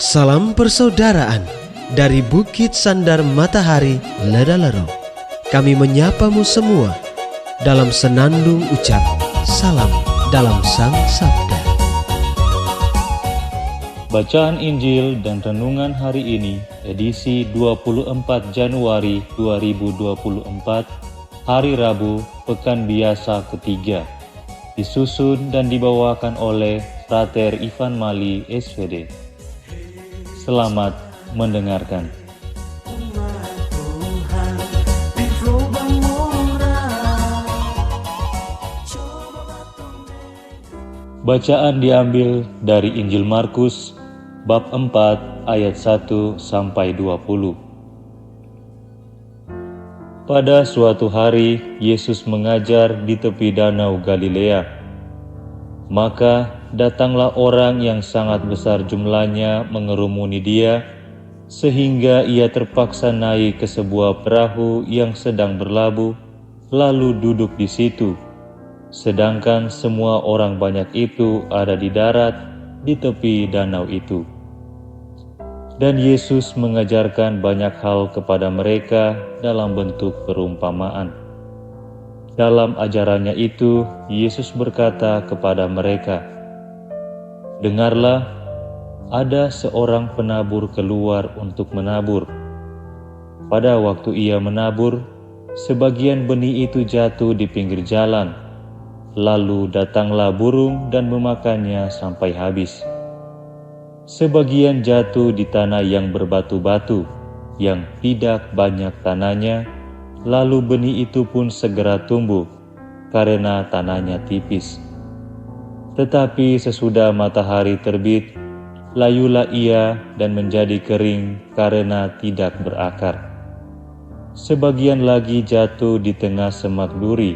Salam persaudaraan dari Bukit Sandar Matahari Ledalero. Kami menyapamu semua dalam senandung ucap salam dalam Sang Sabda. Bacaan Injil dan Renungan hari ini, edisi 24 Januari 2024, Hari Rabu, Pekan Biasa ketiga, disusun dan dibawakan oleh Frater Ivan Mali, SVD. Selamat mendengarkan. Bacaan diambil dari Injil Markus, bab 4 ayat 1 sampai 20. Pada suatu hari, Yesus mengajar di tepi danau Galilea. Maka datanglah orang yang sangat besar jumlahnya mengerumuni dia, sehingga ia terpaksa naik ke sebuah perahu yang sedang berlabuh, lalu duduk di situ. Sedangkan semua orang banyak itu ada di darat, di tepi danau itu. Dan Yesus mengajarkan banyak hal kepada mereka dalam bentuk perumpamaan. Dalam ajarannya itu, Yesus berkata kepada mereka, "Dengarlah, ada seorang penabur keluar untuk menabur. Pada waktu ia menabur, sebagian benih itu jatuh di pinggir jalan, lalu datanglah burung dan memakannya sampai habis. Sebagian jatuh di tanah yang berbatu-batu, yang tidak banyak tanahnya, lalu benih itu pun segera tumbuh, karena tanahnya tipis. Tetapi sesudah matahari terbit, layulah ia dan menjadi kering karena tidak berakar. Sebagian lagi jatuh di tengah semak duri,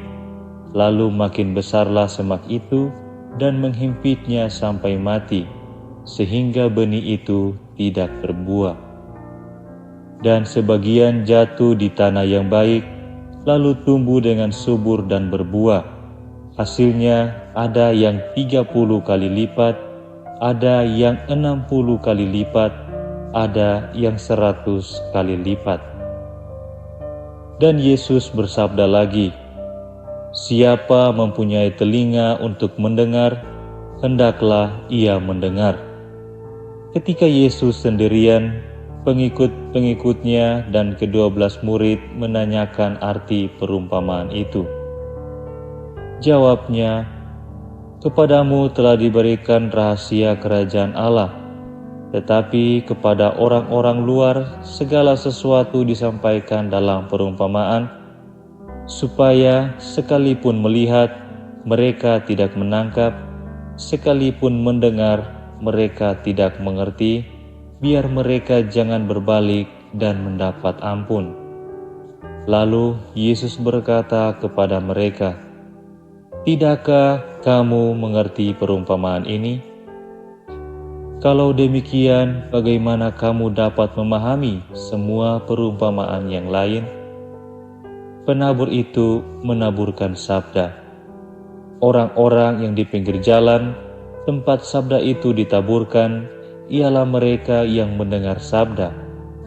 lalu makin besarlah semak itu dan menghimpitnya sampai mati, sehingga benih itu tidak berbuah. Dan sebagian jatuh di tanah yang baik, lalu tumbuh dengan subur dan berbuah. Hasilnya ada yang 30 kali lipat, ada yang 60 kali lipat, ada yang 100 kali lipat." Dan Yesus bersabda lagi, "Siapa mempunyai telinga untuk mendengar, hendaklah ia mendengar." Ketika Yesus sendirian, pengikut-pengikutnya dan ke-12 murid menanyakan arti perumpamaan itu. Jawabnya, "Kepadamu telah diberikan rahasia kerajaan Allah, tetapi kepada orang-orang luar segala sesuatu disampaikan dalam perumpamaan, supaya sekalipun melihat, mereka tidak menangkap, sekalipun mendengar, mereka tidak mengerti, biar mereka jangan berbalik dan mendapat ampun." Lalu Yesus berkata kepada mereka, "Tidakkah kamu mengerti perumpamaan ini? Kalau demikian, bagaimana kamu dapat memahami semua perumpamaan yang lain?" Penabur itu menaburkan sabda. Orang-orang yang di pinggir jalan, tempat sabda itu ditaburkan, ialah mereka yang mendengar sabda.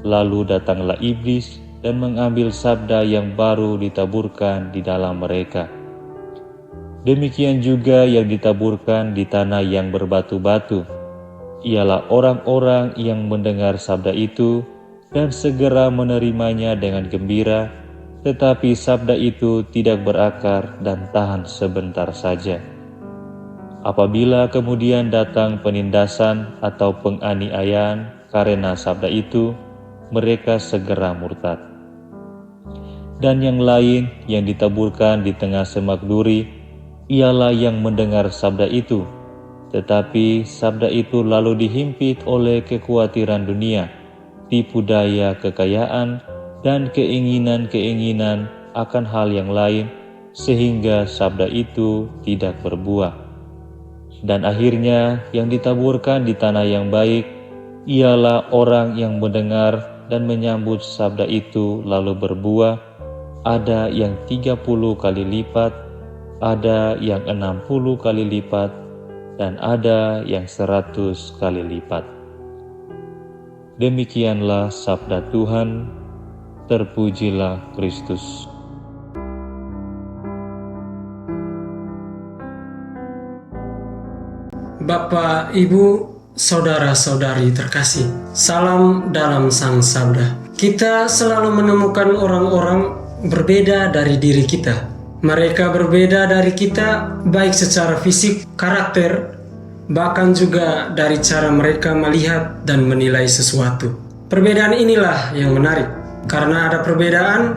Lalu datanglah iblis dan mengambil sabda yang baru ditaburkan di dalam mereka. Demikian juga yang ditaburkan di tanah yang berbatu-batu, ialah orang-orang yang mendengar sabda itu dan segera menerimanya dengan gembira, tetapi sabda itu tidak berakar dan tahan sebentar saja. Apabila kemudian datang penindasan atau penganiayaan karena sabda itu, mereka segera murtad. Dan yang lain yang ditaburkan di tengah semak duri, ialah yang mendengar sabda itu, tetapi sabda itu lalu dihimpit oleh kekhawatiran dunia, tipu daya kekayaan, dan keinginan-keinginan akan hal yang lain, sehingga sabda itu tidak berbuah. Dan akhirnya yang ditaburkan di tanah yang baik, ialah orang yang mendengar dan menyambut sabda itu lalu berbuah, ada yang 30 kali lipat, ada yang 60 kali lipat, dan ada yang 100 kali lipat. Demikianlah sabda Tuhan, terpujilah Kristus. Bapak, Ibu, saudara-saudari terkasih, salam dalam Sang Sabda. Kita selalu menemukan orang-orang berbeda dari diri kita. Mereka berbeda dari kita baik secara fisik, karakter, bahkan juga dari cara mereka melihat dan menilai sesuatu. Perbedaan inilah yang menarik. Karena ada perbedaan,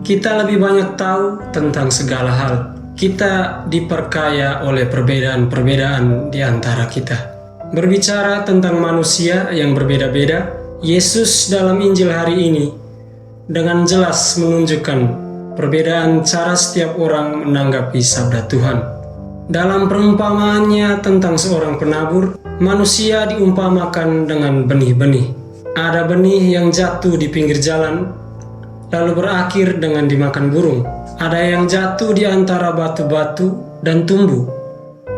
kita lebih banyak tahu tentang segala hal. Kita diperkaya oleh perbedaan-perbedaan di antara kita. Berbicara tentang manusia yang berbeda-beda, Yesus dalam Injil hari ini dengan jelas menunjukkan perbedaan cara setiap orang menanggapi sabda Tuhan. Dalam perumpamaannya tentang seorang penabur, manusia diumpamakan dengan benih-benih. Ada benih yang jatuh di pinggir jalan, lalu berakhir dengan dimakan burung. Ada yang jatuh di antara batu-batu dan tumbuh,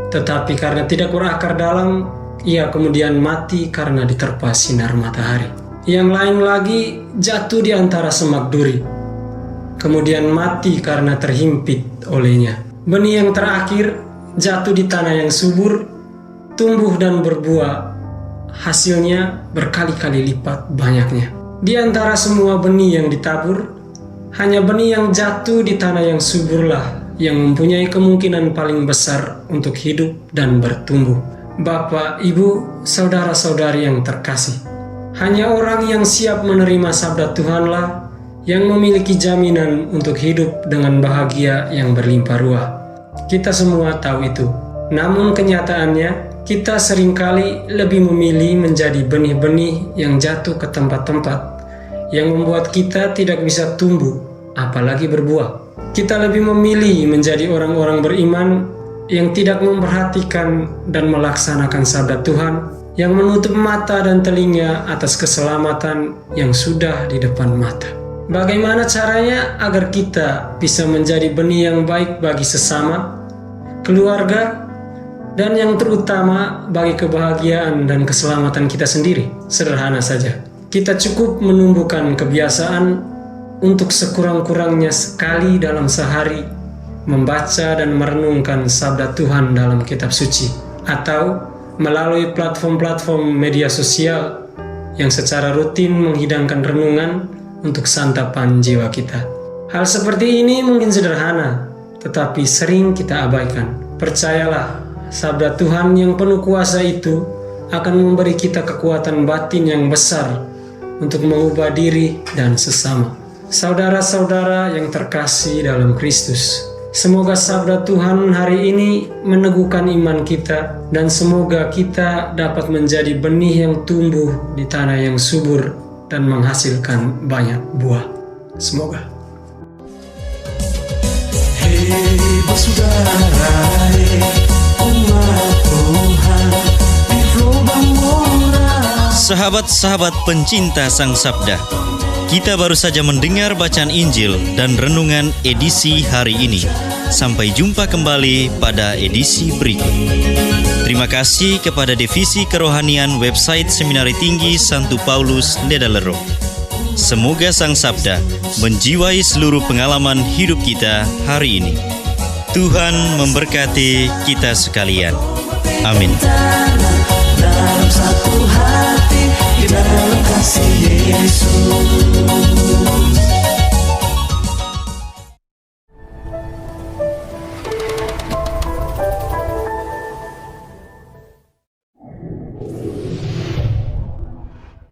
tetapi karena tidak berakar dalam, ia kemudian mati karena diterpa sinar matahari. Yang lain lagi jatuh di antara semak duri, kemudian mati karena terhimpit olehnya. Benih yang terakhir jatuh di tanah yang subur, tumbuh dan berbuah, hasilnya berkali-kali lipat banyaknya. Di antara semua benih yang ditabur, hanya benih yang jatuh di tanah yang suburlah yang mempunyai kemungkinan paling besar untuk hidup dan bertumbuh. Bapak, Ibu, saudara-saudari yang terkasih, hanya orang yang siap menerima sabda Tuhanlah yang memiliki jaminan untuk hidup dengan bahagia yang berlimpah ruah. Kita semua tahu itu. Namun kenyataannya, kita seringkali lebih memilih menjadi benih-benih yang jatuh ke tempat-tempat yang membuat kita tidak bisa tumbuh, apalagi berbuah. Kita lebih memilih menjadi orang-orang beriman yang tidak memperhatikan dan melaksanakan sabda Tuhan, yang menutup mata dan telinga atas keselamatan yang sudah di depan mata. Bagaimana caranya agar kita bisa menjadi benih yang baik bagi sesama, keluarga, dan yang terutama bagi kebahagiaan dan keselamatan kita sendiri? Sederhana saja. Kita cukup menumbuhkan kebiasaan untuk sekurang-kurangnya sekali dalam sehari membaca dan merenungkan sabda Tuhan dalam kitab suci, atau melalui platform-platform media sosial yang secara rutin menghidangkan renungan untuk santapan jiwa kita. Hal seperti ini mungkin sederhana, tetapi sering kita abaikan. Percayalah, sabda Tuhan yang penuh kuasa itu akan memberi kita kekuatan batin yang besar untuk mengubah diri dan sesama. Saudara-saudara yang terkasih dalam Kristus, semoga sabda Tuhan hari ini meneguhkan iman kita, dan semoga kita dapat menjadi benih yang tumbuh di tanah yang subur dan menghasilkan banyak buah. Semoga. Hei bersaudara, umat Tuhan di lubang moral. Sahabat-sahabat pencinta Sang Sabda, kita baru saja mendengar bacaan Injil dan renungan edisi hari ini. Sampai jumpa kembali pada edisi berikut. Terima kasih kepada Divisi Kerohanian website Seminari Tinggi Santo Paulus Ledalero. Semoga Sang Sabda menjiwai seluruh pengalaman hidup kita hari ini. Tuhan memberkati kita sekalian. Amin. Dalam satu hati